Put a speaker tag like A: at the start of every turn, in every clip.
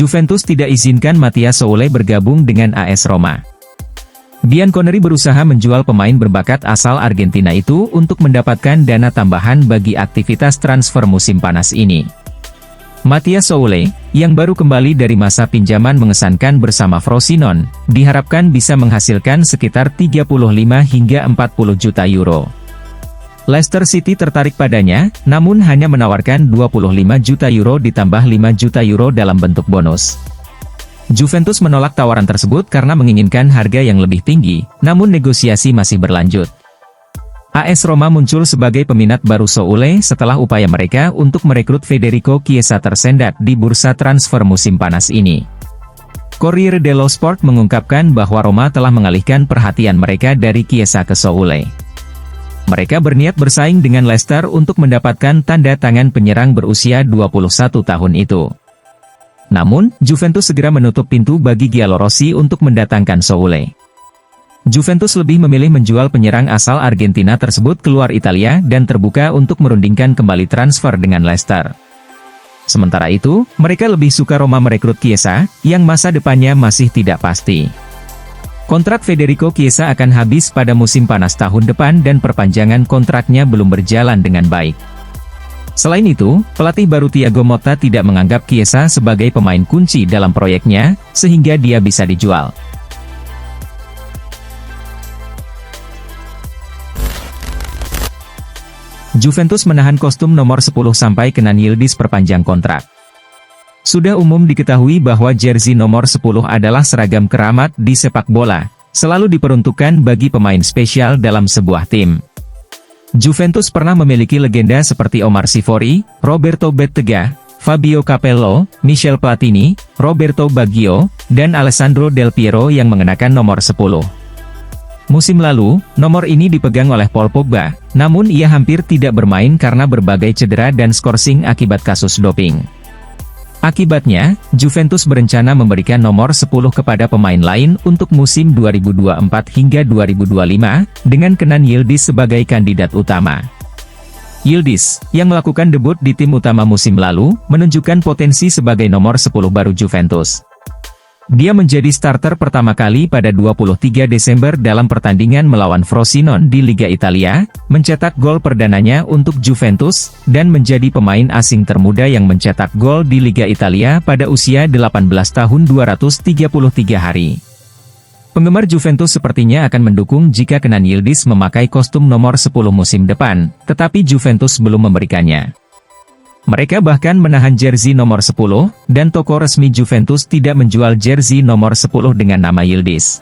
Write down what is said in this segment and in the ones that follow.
A: Juventus tidak izinkan Mathias Soulé bergabung dengan AS Roma. Bianconeri berusaha menjual pemain berbakat asal Argentina itu untuk mendapatkan dana tambahan bagi aktivitas transfer musim panas ini. Mathias Soulé, yang baru kembali dari masa pinjaman mengesankan bersama Frosinone, diharapkan bisa menghasilkan sekitar 35 hingga 40 juta euro. Leicester City tertarik padanya, namun hanya menawarkan 25 juta euro ditambah 5 juta euro dalam bentuk bonus. Juventus menolak tawaran tersebut karena menginginkan harga yang lebih tinggi, namun negosiasi masih berlanjut. AS Roma muncul sebagai peminat baru Soulé setelah upaya mereka untuk merekrut Federico Chiesa tersendat di bursa transfer musim panas ini. Corriere dello Sport mengungkapkan bahwa Roma telah mengalihkan perhatian mereka dari Chiesa ke Soulé. Mereka berniat bersaing dengan Leicester untuk mendapatkan tanda tangan penyerang berusia 21 tahun itu. Namun, Juventus segera menutup pintu bagi Giallorossi untuk mendatangkan Soulé. Juventus lebih memilih menjual penyerang asal Argentina tersebut keluar Italia dan terbuka untuk merundingkan kembali transfer dengan Leicester. Sementara itu, mereka lebih suka Roma merekrut Chiesa, yang masa depannya masih tidak pasti. Kontrak Federico Chiesa akan habis pada musim panas tahun depan dan perpanjangan kontraknya belum berjalan dengan baik. Selain itu, pelatih baru Thiago Motta tidak menganggap Chiesa sebagai pemain kunci dalam proyeknya, sehingga dia bisa dijual. Juventus menahan kostum nomor 10 sampai Kenan Yildiz perpanjang kontrak. Sudah umum diketahui bahwa jersey nomor 10 adalah seragam keramat di sepak bola, selalu diperuntukkan bagi pemain spesial dalam sebuah tim. Juventus pernah memiliki legenda seperti Omar Sivori, Roberto Bettega, Fabio Capello, Michel Platini, Roberto Baggio, dan Alessandro Del Piero yang mengenakan nomor 10. Musim lalu, nomor ini dipegang oleh Paul Pogba, namun ia hampir tidak bermain karena berbagai cedera dan skorsing akibat kasus doping. Akibatnya, Juventus berencana memberikan nomor 10 kepada pemain lain untuk musim 2024 hingga 2025, dengan Kenan Yildiz sebagai kandidat utama. Yildiz, yang melakukan debut di tim utama musim lalu, menunjukkan potensi sebagai nomor 10 baru Juventus. Dia menjadi starter pertama kali pada 23 Desember dalam pertandingan melawan Frosinone di Liga Italia, mencetak gol perdananya untuk Juventus, dan menjadi pemain asing termuda yang mencetak gol di Liga Italia pada usia 18 tahun 233 hari. Penggemar Juventus sepertinya akan mendukung jika Kenan Yildiz memakai kostum nomor 10 musim depan, tetapi Juventus belum memberikannya. Mereka bahkan menahan jersey nomor 10, dan toko resmi Juventus tidak menjual jersey nomor 10 dengan nama Yildiz.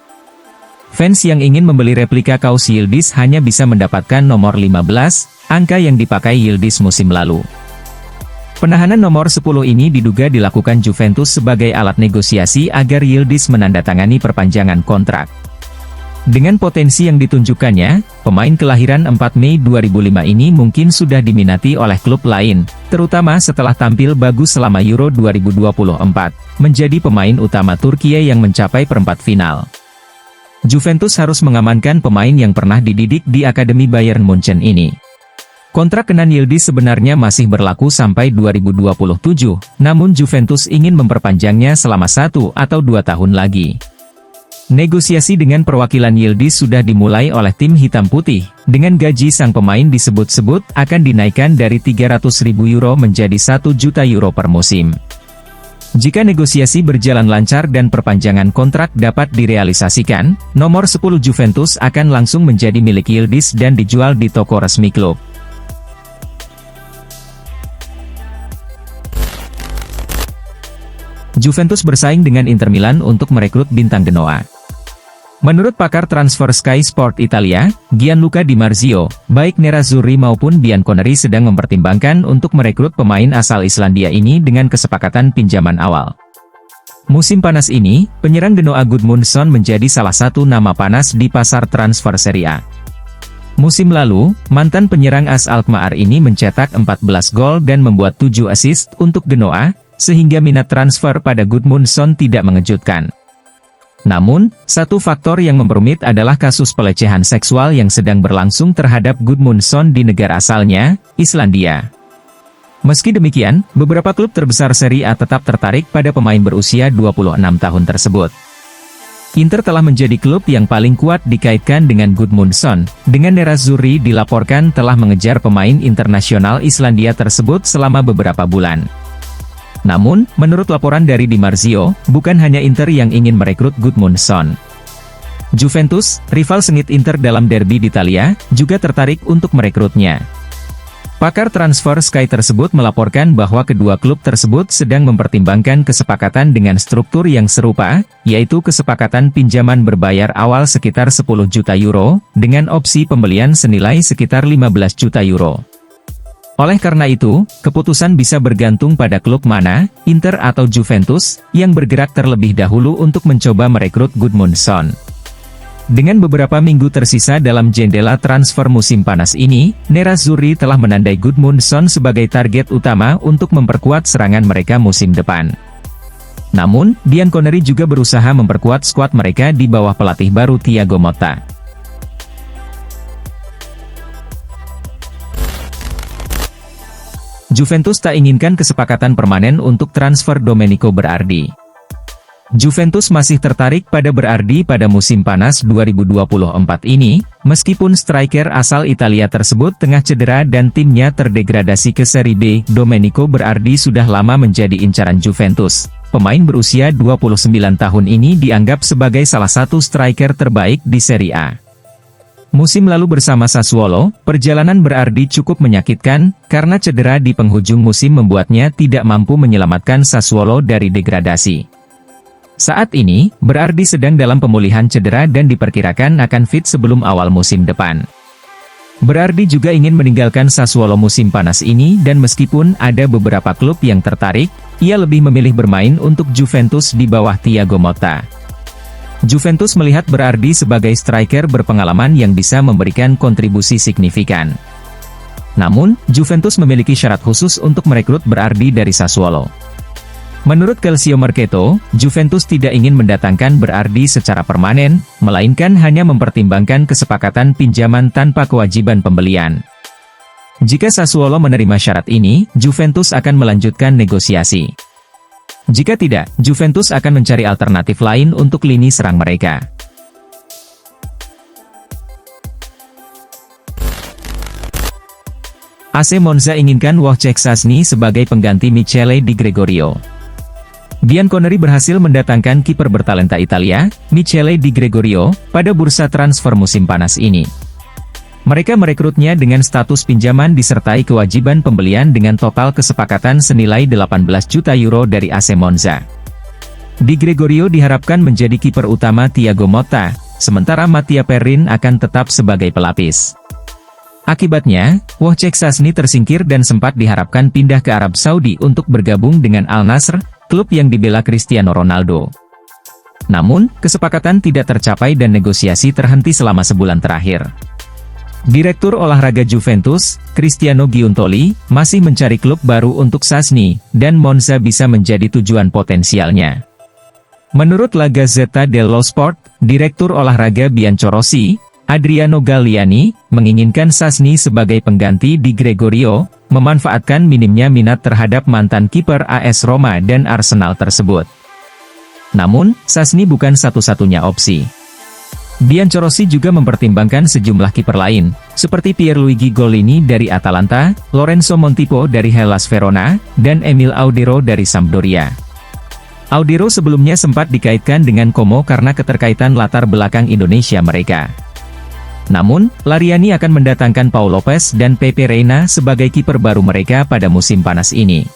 A: Fans yang ingin membeli replika kaos Yildiz hanya bisa mendapatkan nomor 15, angka yang dipakai Yildiz musim lalu. Penahanan nomor 10 ini diduga dilakukan Juventus sebagai alat negosiasi agar Yildiz menandatangani perpanjangan kontrak. Dengan potensi yang ditunjukkannya, pemain kelahiran 4 Mei 2005 ini mungkin sudah diminati oleh klub lain, terutama setelah tampil bagus selama Euro 2024, menjadi pemain utama Turki yang mencapai perempat final. Juventus harus mengamankan pemain yang pernah dididik di Akademi Bayern Munchen ini. Kontrak Kenan Yildiz sebenarnya masih berlaku sampai 2027, namun Juventus ingin memperpanjangnya selama 1 atau 2 tahun lagi. Negosiasi dengan perwakilan Yildiz sudah dimulai oleh tim hitam putih, dengan gaji sang pemain disebut-sebut akan dinaikkan dari 300.000 euro menjadi 1 juta euro per musim. Jika negosiasi berjalan lancar dan perpanjangan kontrak dapat direalisasikan, nomor 10 Juventus akan langsung menjadi milik Yildiz dan dijual di toko resmi klub. Juventus bersaing dengan Inter Milan untuk merekrut bintang Genoa. Menurut pakar transfer Sky Sport Italia, Gianluca Di Marzio, baik Nerazzurri maupun Bianconeri sedang mempertimbangkan untuk merekrut pemain asal Islandia ini dengan kesepakatan pinjaman awal. Musim panas ini, penyerang Genoa Gudmundsson menjadi salah satu nama panas di pasar transfer Serie A. Musim lalu, mantan penyerang AS Alkmaar ini mencetak 14 gol dan membuat 7 assist untuk Genoa, sehingga minat transfer pada Gudmundsson tidak mengejutkan. Namun, satu faktor yang memperumit adalah kasus pelecehan seksual yang sedang berlangsung terhadap Gudmundsson di negara asalnya, Islandia. Meski demikian, beberapa klub terbesar Serie A tetap tertarik pada pemain berusia 26 tahun tersebut. Inter telah menjadi klub yang paling kuat dikaitkan dengan Gudmundsson, dengan Nerazzurri dilaporkan telah mengejar pemain internasional Islandia tersebut selama beberapa bulan. Namun, menurut laporan dari Di Marzio, bukan hanya Inter yang ingin merekrut Gudmundsson. Juventus, rival sengit Inter dalam derby di Italia, juga tertarik untuk merekrutnya. Pakar transfer Sky tersebut melaporkan bahwa kedua klub tersebut sedang mempertimbangkan kesepakatan dengan struktur yang serupa, yaitu kesepakatan pinjaman berbayar awal sekitar 10 juta euro, dengan opsi pembelian senilai sekitar 15 juta euro. Oleh karena itu, keputusan bisa bergantung pada klub mana, Inter atau Juventus, yang bergerak terlebih dahulu untuk mencoba merekrut Gudmundsson. Dengan beberapa minggu tersisa dalam jendela transfer musim panas ini, Nerazzurri telah menandai Gudmundsson sebagai target utama untuk memperkuat serangan mereka musim depan. Namun, Bianconeri juga berusaha memperkuat skuad mereka di bawah pelatih baru Thiago Motta. Juventus tak inginkan kesepakatan permanen untuk transfer Domenico Berardi. Juventus masih tertarik pada Berardi pada musim panas 2024 ini, meskipun striker asal Italia tersebut tengah cedera dan timnya terdegradasi ke Serie B. Domenico Berardi sudah lama menjadi incaran Juventus. Pemain berusia 29 tahun ini dianggap sebagai salah satu striker terbaik di Serie A. Musim lalu bersama Sassuolo, perjalanan Berardi cukup menyakitkan, karena cedera di penghujung musim membuatnya tidak mampu menyelamatkan Sassuolo dari degradasi. Saat ini, Berardi sedang dalam pemulihan cedera dan diperkirakan akan fit sebelum awal musim depan. Berardi juga ingin meninggalkan Sassuolo musim panas ini dan meskipun ada beberapa klub yang tertarik, ia lebih memilih bermain untuk Juventus di bawah Thiago Motta. Juventus melihat Berardi sebagai striker berpengalaman yang bisa memberikan kontribusi signifikan. Namun, Juventus memiliki syarat khusus untuk merekrut Berardi dari Sassuolo. Menurut Calcio Mercato, Juventus tidak ingin mendatangkan Berardi secara permanen, melainkan hanya mempertimbangkan kesepakatan pinjaman tanpa kewajiban pembelian. Jika Sassuolo menerima syarat ini, Juventus akan melanjutkan negosiasi. Jika tidak, Juventus akan mencari alternatif lain untuk lini serang mereka. AC Monza inginkan Wojciech Szczęsny sebagai pengganti Michele Di Gregorio. Bianconeri berhasil mendatangkan kiper bertalenta Italia, Michele Di Gregorio, pada bursa transfer musim panas ini. Mereka merekrutnya dengan status pinjaman disertai kewajiban pembelian dengan total kesepakatan senilai 18 juta euro dari AC Monza. Di Gregorio diharapkan menjadi kiper utama Thiago Motta, sementara Mattia Perin akan tetap sebagai pelapis. Akibatnya, Wojciech Szczęsny tersingkir dan sempat diharapkan pindah ke Arab Saudi untuk bergabung dengan Al Nassr, klub yang dibela Cristiano Ronaldo. Namun, kesepakatan tidak tercapai dan negosiasi terhenti selama sebulan terakhir. Direktur olahraga Juventus, Cristiano Giuntoli, masih mencari klub baru untuk Szczęsny, dan Monza bisa menjadi tujuan potensialnya. Menurut La Gazzetta dello Sport, Direktur olahraga Biancorossi, Adriano Galliani, menginginkan Szczęsny sebagai pengganti Di Gregorio, memanfaatkan minimnya minat terhadap mantan kiper AS Roma dan Arsenal tersebut. Namun, Szczęsny bukan satu-satunya opsi. Biancorossi juga mempertimbangkan sejumlah kiper lain, seperti Pierluigi Gollini dari Atalanta, Lorenzo Montipo dari Hellas Verona, dan Emil Audero dari Sampdoria. Audero sebelumnya sempat dikaitkan dengan Como karena keterkaitan latar belakang Indonesia mereka. Namun, Lariani akan mendatangkan Paul Lopez dan Pepe Reina sebagai kiper baru mereka pada musim panas ini.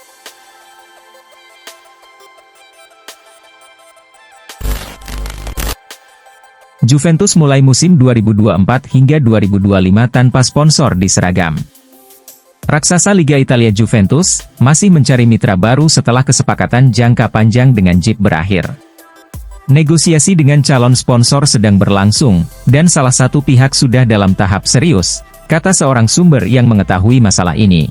A: Juventus mulai musim 2024 hingga 2025 tanpa sponsor di seragam. Raksasa Liga Italia Juventus masih mencari mitra baru setelah kesepakatan jangka panjang dengan Jeep berakhir. Negosiasi dengan calon sponsor sedang berlangsung, dan salah satu pihak sudah dalam tahap serius, kata seorang sumber yang mengetahui masalah ini.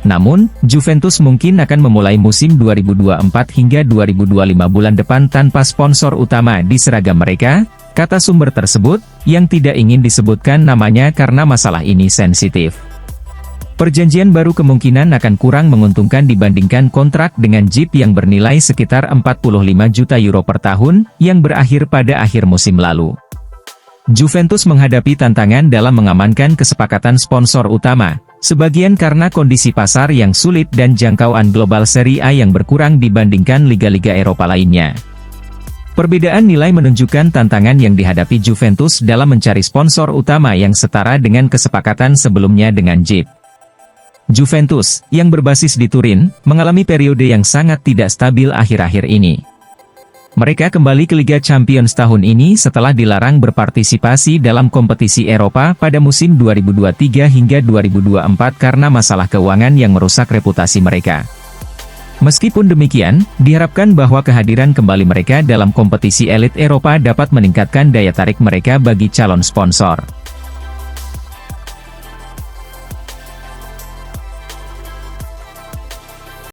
A: Namun, Juventus mungkin akan memulai musim 2024 hingga 2025 bulan depan tanpa sponsor utama di seragam mereka, kata sumber tersebut, yang tidak ingin disebutkan namanya karena masalah ini sensitif. Perjanjian baru kemungkinan akan kurang menguntungkan dibandingkan kontrak dengan Jeep yang bernilai sekitar 45 juta euro per tahun, yang berakhir pada akhir musim lalu. Juventus menghadapi tantangan dalam mengamankan kesepakatan sponsor utama, sebagian karena kondisi pasar yang sulit dan jangkauan global Serie A yang berkurang dibandingkan liga-liga Eropa lainnya. Perbedaan nilai menunjukkan tantangan yang dihadapi Juventus dalam mencari sponsor utama yang setara dengan kesepakatan sebelumnya dengan Jeep. Juventus, yang berbasis di Turin, mengalami periode yang sangat tidak stabil akhir-akhir ini. Mereka kembali ke Liga Champions tahun ini setelah dilarang berpartisipasi dalam kompetisi Eropa pada musim 2023 hingga 2024 karena masalah keuangan yang merusak reputasi mereka. Meskipun demikian, diharapkan bahwa kehadiran kembali mereka dalam kompetisi elit Eropa dapat meningkatkan daya tarik mereka bagi calon sponsor.